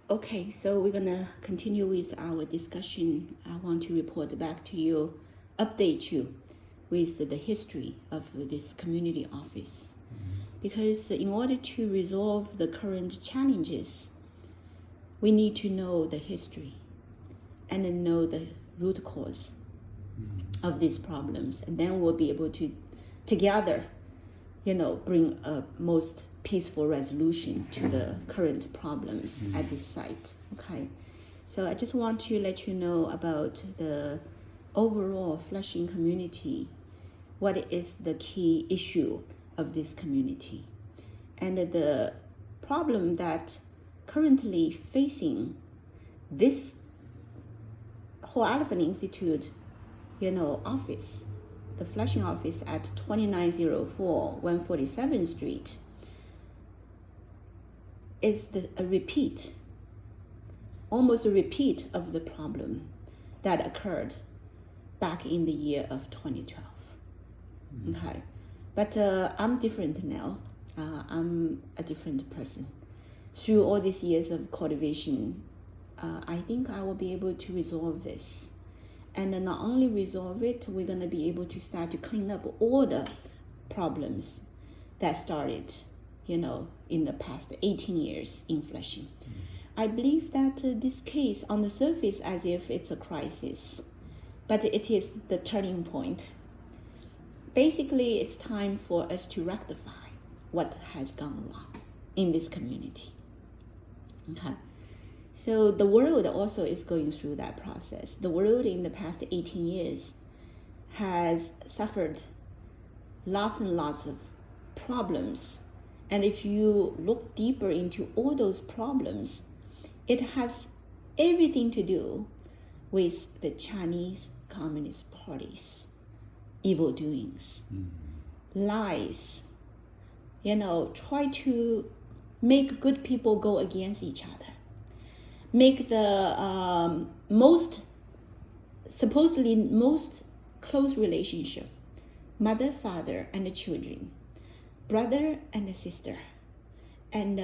Okay, so we're gonna continue with our discussion. I want to report back to you, update you with the history of this community office. Because in order to resolve the current challenges, we need to know the history and know the root cause of these problems. And then we'll be able to together, bring a most peaceful resolution to the current problems at this site. Okay, so I just want to let you know about the overall Flushing community, what is the key issue of this community, and the problem that currently facing this whole Elephant Institute, office, the Flushing office at 2904 147th Street, is almost a repeat of the problem that occurred back in the year of 2012. Okay, but I'm different now. I'm a different person. Through all these years of cultivation, I think I will be able to resolve this. And not only resolve it, we're going to be able to start to clean up all the problems that started, in the past 18 years in Flushing. I believe that this case on the surface as if it's a crisis, but it is the turning point. Basically, it's time for us to rectify what has gone wrong in this community. Okay. So the world also is going through that process. The world in the past 18 years has suffered lots and lots of problems. And if you look deeper into all those problems, it has everything to do with the Chinese Communist Party's evil doings, lies, try to make good people go against each other, make the supposedly most close relationship, mother, father, and the children, brother and sister, and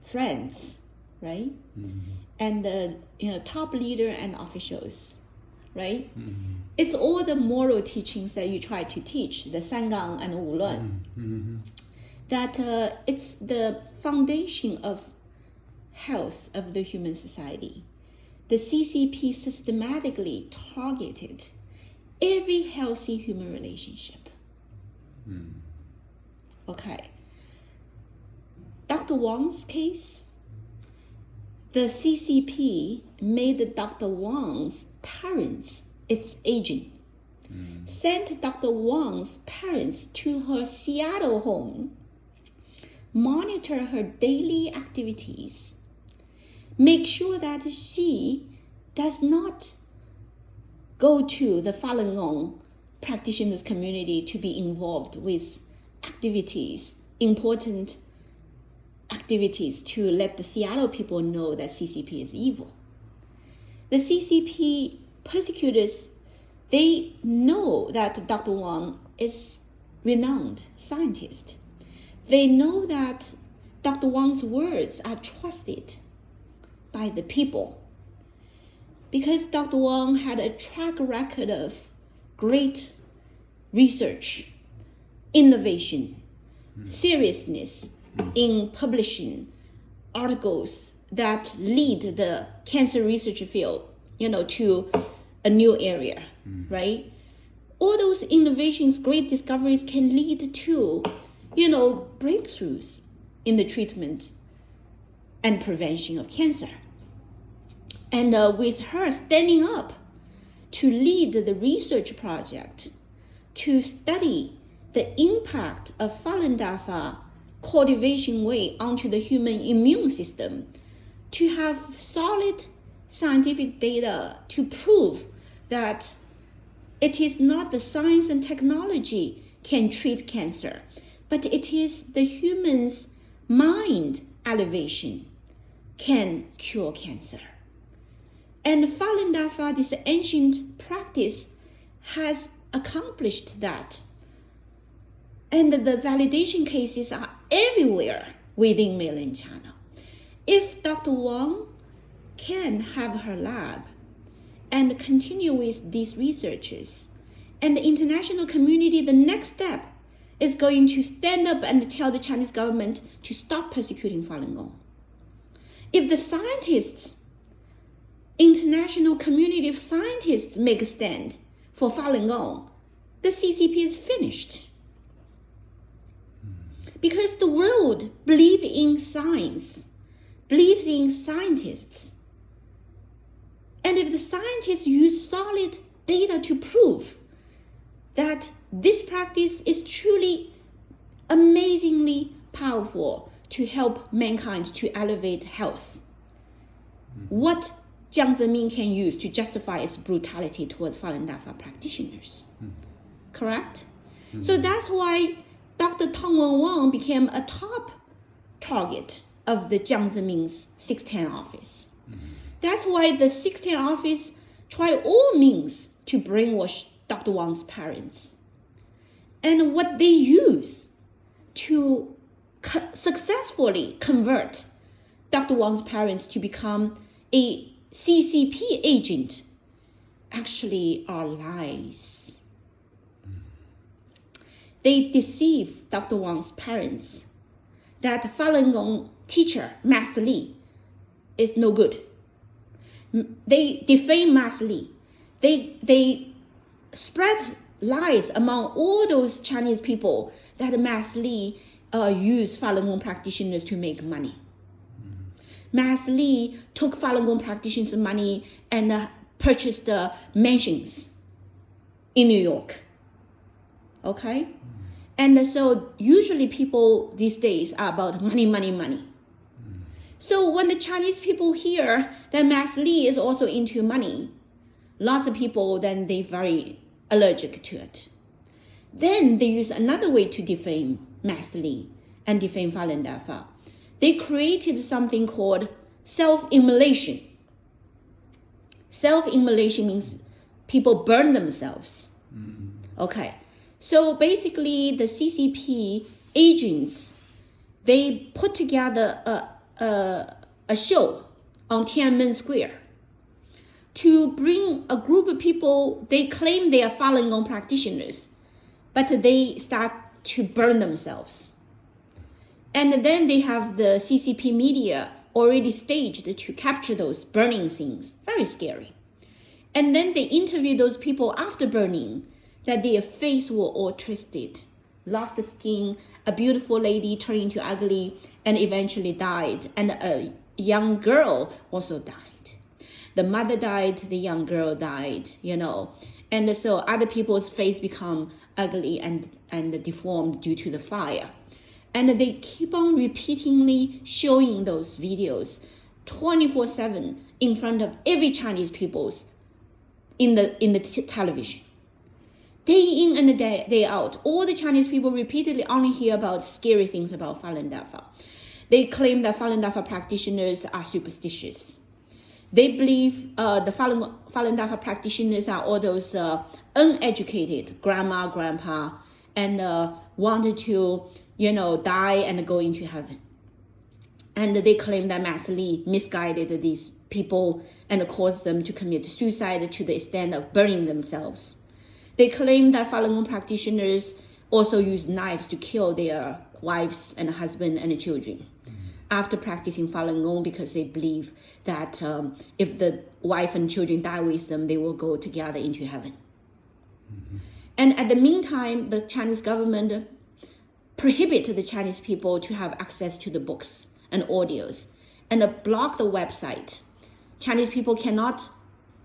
friends, right? And top leader and officials, right? It's all the moral teachings that you try to teach, the Sangang and Wulun, that it's the foundation of health of the human society. The CCP systematically targeted every healthy human relationship. Okay. Dr. Wang's case, the CCP made Dr. Wang's parents its agent, sent Dr. Wang's parents to her Seattle home, monitor her daily activities, make sure that she does not go to the Falun Gong practitioners community to be involved with activities, important activities to let the Seattle people know that CCP is evil. The CCP persecutors, they know that Dr. Wang is renowned scientist. They know that Dr. Wang's words are trusted by the people because Dr. Wang had a track record of great research, innovation, seriousness in publishing articles that lead the cancer research field, to a new area, right? All those innovations, great discoveries can lead to, breakthroughs in the treatment and prevention of cancer. And with her standing up to lead the research project to study the impact of Falun Dafa cultivation way onto the human immune system, to have solid scientific data to prove that it is not the science and technology can treat cancer, but it is the human's mind elevation can cure cancer. And Falun Dafa, this ancient practice, has accomplished that. And the validation cases are everywhere within mainland China. If Dr. Wang can have her lab and continue with these researches. And the international community, the next step is going to stand up and tell the Chinese government to stop persecuting Falun Gong. If the scientists, international community of scientists make a stand for Falun Gong, the CCP is finished. Because the world believes in science, believes in scientists. And if the scientists use solid data to prove that this practice is truly amazingly powerful to help mankind to elevate health, what Jiang Zemin can use to justify its brutality towards Falun Dafa practitioners. Correct? So that's why Dr. Tong Wen became a top target of the Jiang Zemin's 610 office. That's why the 610 office tried all means to brainwash Dr. Wang's parents. And what they use to successfully convert Dr. Wang's parents to become a CCP agent actually are lies. They deceive Dr. Wang's parents that Falun Gong teacher, Master Li, is no good. They defame Master Li. They spread lies among all those Chinese people that Master Li used Falun Gong practitioners to make money. Master Li took Falun Gong practitioners' money and purchased mansions in New York. Okay? And so usually people these days are about money, money, money. So when the Chinese people hear that Master Li is also into money, lots of people, then they're very allergic to it. Then they use another way to defame Master Li and defame Falun Dafa. They created something called self-immolation. Self-immolation means people burn themselves. Okay. So basically, the CCP agents, they put together a show on Tiananmen Square to bring a group of people. They claim they are Falun Gong practitioners, but they start to burn themselves. And then they have the CCP media already staged to capture those burning scenes. Very scary. And then they interview those people after burning, that their face were all twisted, lost skin, a beautiful lady turned into ugly, and eventually died. And a young girl also died. The mother died, the young girl died, And so other people's face become ugly and deformed due to the fire. And they keep on repeatedly showing those videos 24/7 in front of every Chinese people's in the television. Day in and day out, all the Chinese people repeatedly only hear about scary things about Falun Dafa. They claim that Falun Dafa practitioners are superstitious. They believe the Falun Dafa practitioners are all those uneducated grandma, grandpa, and wanted to, die and go into heaven. And they claim that Master Li misguided these people and caused them to commit suicide to the extent of burning themselves. They claim that Falun Gong practitioners also use knives to kill their wives and husbands and children after practicing Falun Gong, because they believe that if the wife and children die with them, they will go together into heaven. And at the meantime, the Chinese government prohibited the Chinese people to have access to the books and audios and block the website. Chinese people cannot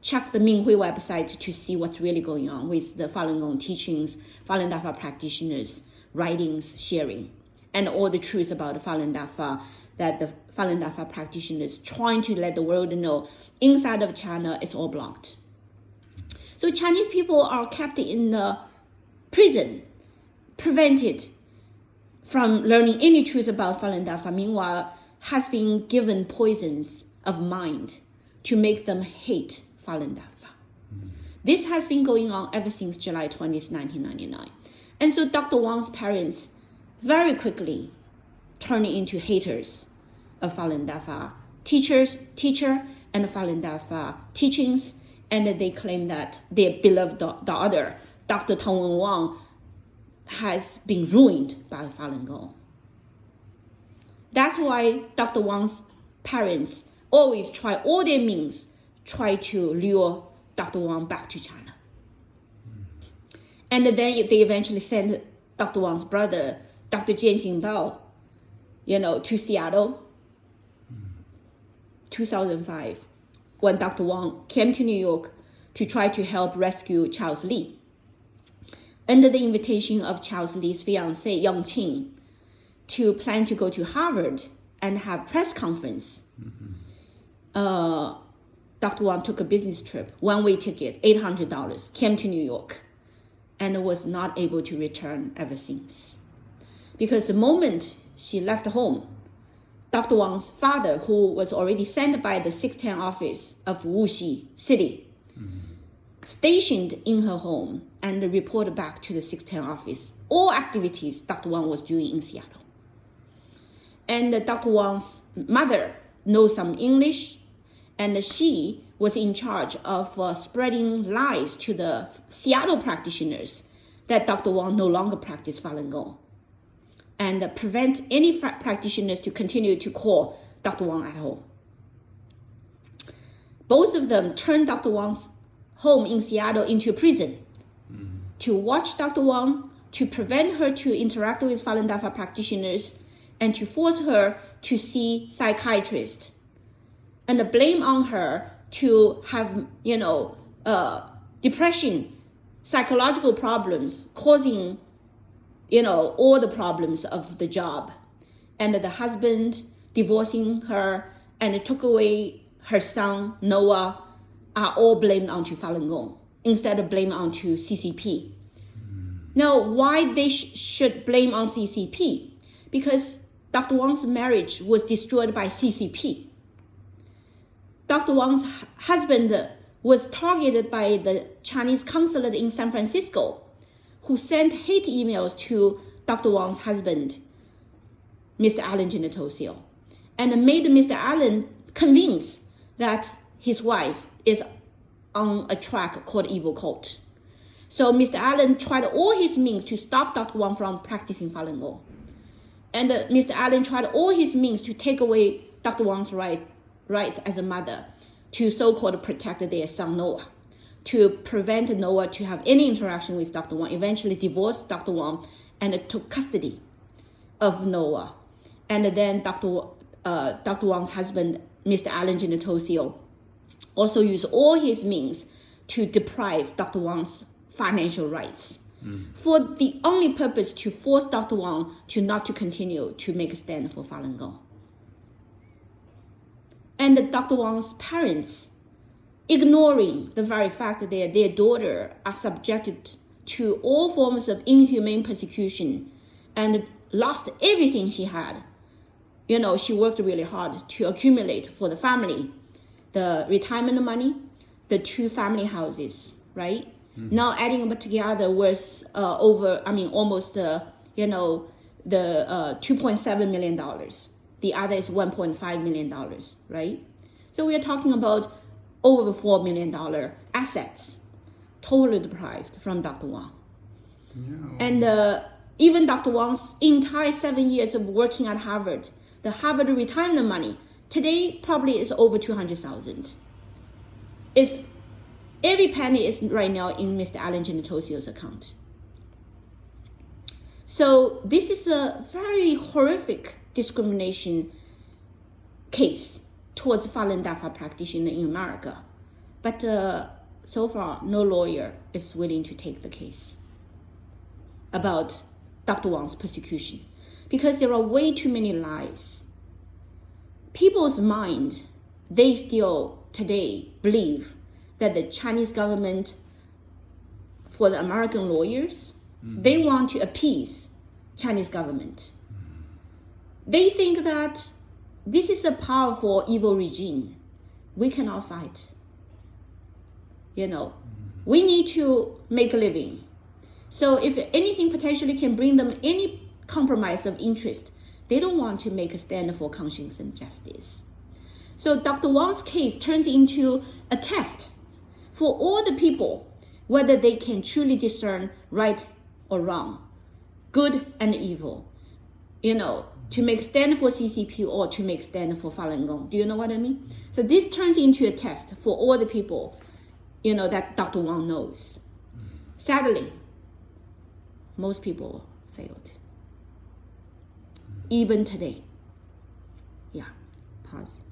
check the Minghui website to see what's really going on with the Falun Gong teachings, Falun Dafa practitioners, writings, sharing, and all the truth about the Falun Dafa, that the Falun Dafa practitioners trying to let the world know inside of China, it's all blocked. So Chinese people are kept in the prison, prevented from learning any truth about Falun Dafa, meanwhile has been given poisons of mind to make them hate Falun Dafa. This has been going on ever since July 20th, 1999. And so Dr. Wang's parents very quickly turned into haters of Falun Dafa teacher and Falun Dafa teachings, and they claim that their beloved daughter, Dr. Tong Wang, has been ruined by Falun Gong. That's why Dr. Wang's parents always try all their means, try to lure Dr. Wang back to China. And then they eventually sent Dr. Wang's brother, Dr. Jian Xingbao, to Seattle, 2005, when Dr. Wang came to New York to try to help rescue Charles Lee. Under the invitation of Charles Lee's fiancée, Yang Qing, to plan to go to Harvard and have press conference, Dr. Wang took a business trip, one-way ticket, $800, came to New York, and was not able to return ever since. Because the moment she left home, Dr. Wang's father, who was already sent by the 610 office of Wuxi City, stationed in her home and reported back to the 610 office all activities Dr. Wang was doing in Seattle. And Dr. Wang's mother knows some English, and she was in charge of spreading lies to the Seattle practitioners that Dr. Wang no longer practiced Falun Gong, and prevent any practitioners to continue to call Dr. Wang at home. Both of them turned Dr. Wang's home in Seattle into a prison to watch Dr. Wang, to prevent her to interact with Falun Dafa practitioners, and to force her to see psychiatrists, and the blame on her to have, depression, psychological problems, causing, all the problems of the job. And the husband divorcing her and took away her son, Noah, are all blamed onto Falun Gong instead of blame onto CCP. Now, why they should blame on CCP? Because Dr. Wang's marriage was destroyed by CCP. Dr. Wang's husband was targeted by the Chinese consulate in San Francisco, who sent hate emails to Dr. Wang's husband, Mr. Allen Genitosio, and made Mr. Allen convinced that his wife is on a track called evil cult. So Mr. Allen tried all his means to stop Dr. Wang from practicing Falun Gong. And Mr. Allen tried all his means to take away Dr. Wang's rights as a mother, to so-called protect their son Noah, to prevent Noah to have any interaction with Dr. Wang, eventually divorced Dr. Wang and took custody of Noah. And then Dr. Wang's husband, Mr. Allen Genitosio, also used all his means to deprive Dr. Wang's financial rights for the only purpose to force Dr. Wang to not to continue to make a stand for Falun Gong. And Dr. Wang's parents, ignoring the very fact that their daughter are subjected to all forms of inhumane persecution and lost everything she had. She worked really hard to accumulate for the family the retirement money, the 2 family houses, right? Now adding up together was almost the $2.7 million. The other is $1.5 million, right? So we are talking about over $4 million assets, totally deprived from Dr. Wang. Yeah. And even Dr. Wang's entire 7 years of working at Harvard, the Harvard retirement money, today probably is over $200,000. Every penny is right now in Mr. Allen Genitosio's account. So this is a very horrific discrimination case towards Falun Dafa practitioners in America. But so far, no lawyer is willing to take the case about Dr. Wang's persecution, because there are way too many lies. People's mind, they still today believe that the Chinese government, for the American lawyers, they want to appease Chinese government. They think that this is a powerful, evil regime. We cannot fight. We need to make a living. So if anything potentially can bring them any compromise of interest, they don't want to make a stand for conscience and justice. So Dr. Wang's case turns into a test for all the people, whether they can truly discern right or wrong, good and evil, to make stand for CCP or to make stand for Falun Gong. Do you know what I mean? So this turns into a test for all the people, that Dr. Wang knows. Sadly, most people failed. Even today. Yeah, pause.